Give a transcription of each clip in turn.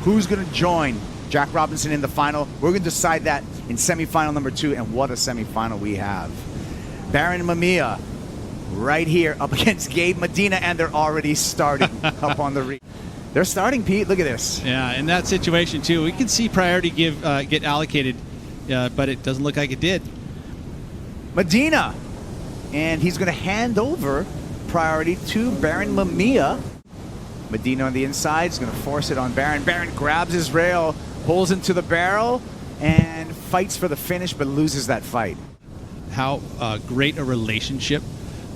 Who's going to join Jack Robinson in the final? We're going to decide that in semifinal number 2, and what a semifinal we have. Barron Mamiya right here up against Gabe Medina, and they're already starting up on the reef. They're starting, Pete. Look at this. Yeah, in that situation, too, we can see priority get allocated, but it doesn't look like it did. Medina, and he's going to hand over priority to Barron Mamiya. Medina on the inside is going to force it on Barron. Barron grabs his rail, pulls into the barrel, and fights for the finish, but loses that fight. How great a relationship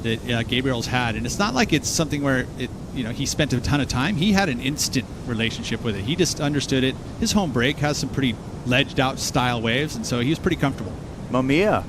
that Gabriel's had, and it's not like it's something where he spent a ton of time. He had an instant relationship with it. He just understood it. His home break has some pretty ledged out style waves, and so he was pretty comfortable. Mamiya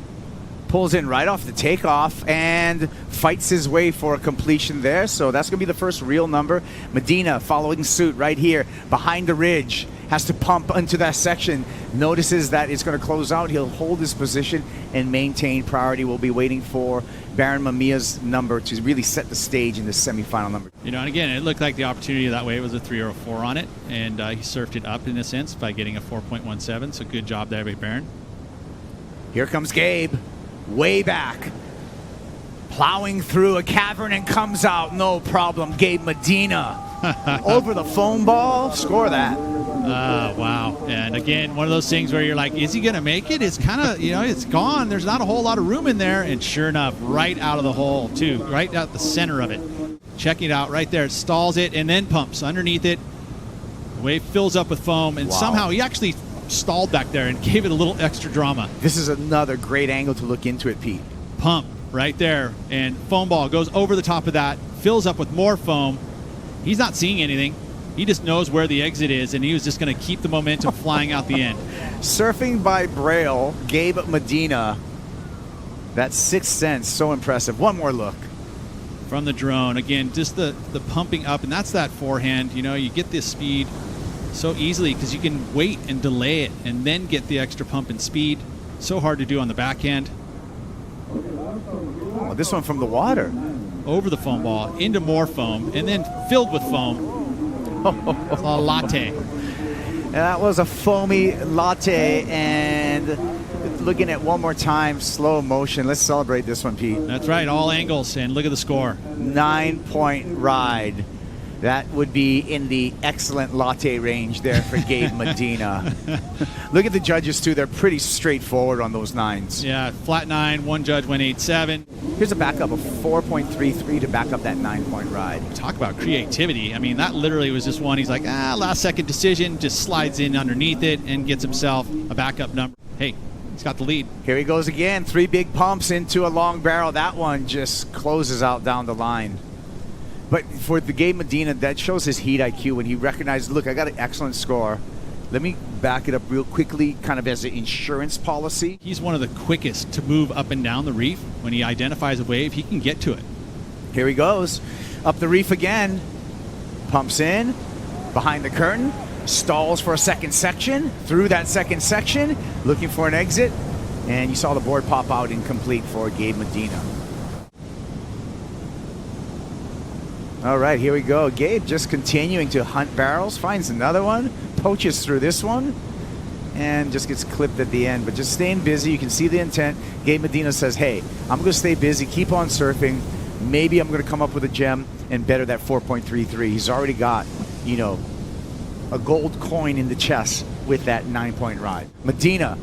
pulls in right off the takeoff and fights his way for a completion there. So that's going to be the first real number. Medina following suit right here behind the ridge. Has to pump into that section. Notices that it's going to close out. He'll hold his position and maintain priority. We'll be waiting for Barron Mamiya's number to really set the stage in this semifinal number. And again, it looked like the opportunity that way was a 3 or a 4 on it, and he surfed it up in a sense by getting a 4.17. So good job there by Barron. Here comes Gabe, way back, plowing through a cavern and comes out, no problem. Gabe Medina over the foam ball, score that. Wow. And again, one of those things where you're like, is he going to make it? It's kind of, it's gone. There's not a whole lot of room in there. And sure enough, right out of the hole, too, right out the center of it. Check it out right there. It stalls it and then pumps underneath it. The wave fills up with foam, and somehow he actually stalled back there and gave it a little extra drama. This is another great angle to look into it, Pete. Pump right there, and foam ball goes over the top of that, fills up with more foam. He's not seeing anything. He just knows where the exit is, and he was just going to keep the momentum flying out the end. Surfing by Braille, Gabe Medina. That sixth sense, so impressive. One more look. From the drone. Again, just the pumping up, and that's that forehand. You get this speed so easily because you can wait and delay it and then get the extra pump and speed. So hard to do on the backhand. Oh, this one from the water. Over the foam ball, into more foam, and then filled with foam. A latte. That was a foamy latte, and looking at one more time, slow motion. Let's celebrate this one, Pete. That's right, all angles, and look at the score. 9-point ride. That would be in the excellent latte range there for Gabe Medina. Look at the judges, too. They're pretty straightforward on those 9s. Yeah, flat 9. One judge went 8.7. Here's a backup of 4.33 to back up that 9-point ride. Talk about creativity. I mean, that literally was just one. He's like, last second decision, just slides in underneath it and gets himself a backup number. Hey, he's got the lead. Here he goes again. 3 big pumps into a long barrel. That one just closes out down the line. But for the Gabe Medina, that shows his heat IQ when he recognizes, look, I got an excellent score. Let me back it up real quickly, kind of as an insurance policy. He's one of the quickest to move up and down the reef. When he identifies a wave, he can get to it. Here he goes. Up the reef again. Pumps in. Behind the curtain. Stalls for a second section. Through that second section. Looking for an exit. And you saw the board pop out incomplete for Gabe Medina. All right, here we go. Gabe just continuing to hunt barrels, finds another one, poaches through this one, and just gets clipped at the end. But just staying busy. You can see the intent. Gabe Medina says, hey, I'm going to stay busy, keep on surfing. Maybe I'm going to come up with a gem and better that 4.33. He's already got, a gold coin in the chest with that 9-point ride. Medina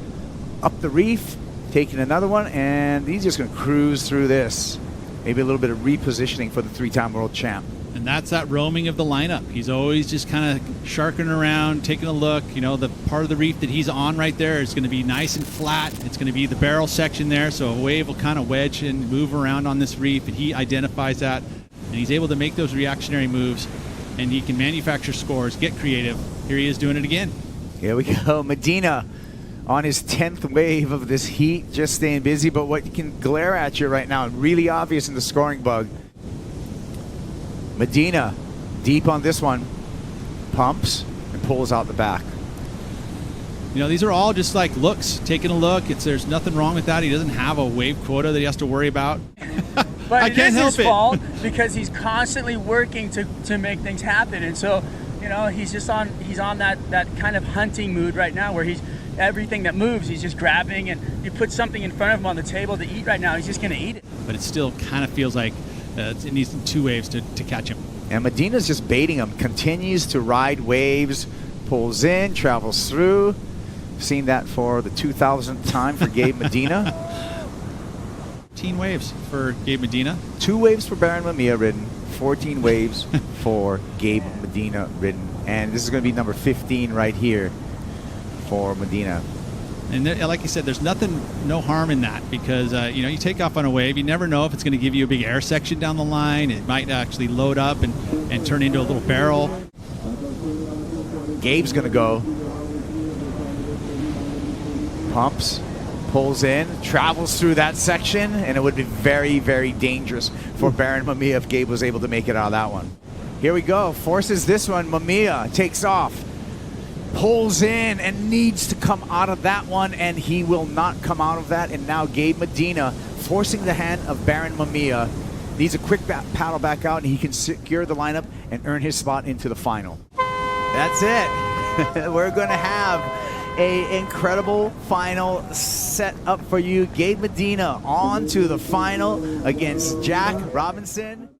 up the reef, taking another one, and he's just going to cruise through this. Maybe a little bit of repositioning for the 3-time world champ. And that's that roaming of the lineup. He's always just kind of sharking around, taking a look. The part of the reef that he's on right there is going to be nice and flat. It's going to be the barrel section there, so a wave will kind of wedge and move around on this reef, and he identifies that, and he's able to make those reactionary moves, and he can manufacture scores, get creative. Here he is doing it again. Here we go. Medina on his 10th wave of this heat, just staying busy. But what can glare at you right now, really obvious in the scoring bug, Medina deep on this one, pumps and pulls out the back. These are all just like looks, taking a look. There's nothing wrong with that. He doesn't have a wave quota that he has to worry about. But it is his fault because he's constantly working to make things happen. And so, You know, he's on that kind of hunting mood right now, where everything that moves, he's just grabbing, and you put something in front of him on the table to eat right now, he's just going to eat it. But it still kind of feels like it needs 2 waves to catch him. And Medina's just baiting him, continues to ride waves, pulls in, travels through. Seen that for the 2000th time for Gabe Medina. 14 waves for Gabe Medina. 2 waves for Barron Mamiya ridden, 14 waves for Gabe Medina ridden. And this is going to be number 15 right here for Medina. And like you said, there's no harm in that, because you know, you take off on a wave, you never know if it's going to give you a big air section down the line. It might actually load up and turn into a little barrel. Gabe's going to go. Pumps, pulls in, travels through that section, and it would be very, very dangerous for Barron Mamiya if Gabe was able to make it out of that one. Here we go. Forces this one. Mamiya takes off, pulls in, and needs to come out of that one, and he will not come out of that. And now Gabe Medina, forcing the hand of Barron Mamiya, needs a quick paddle back out, and he can secure the lineup and earn his spot into the final. That's it. We're going to have an incredible final set up for you. Gabe Medina on to the final against Jack Robinson.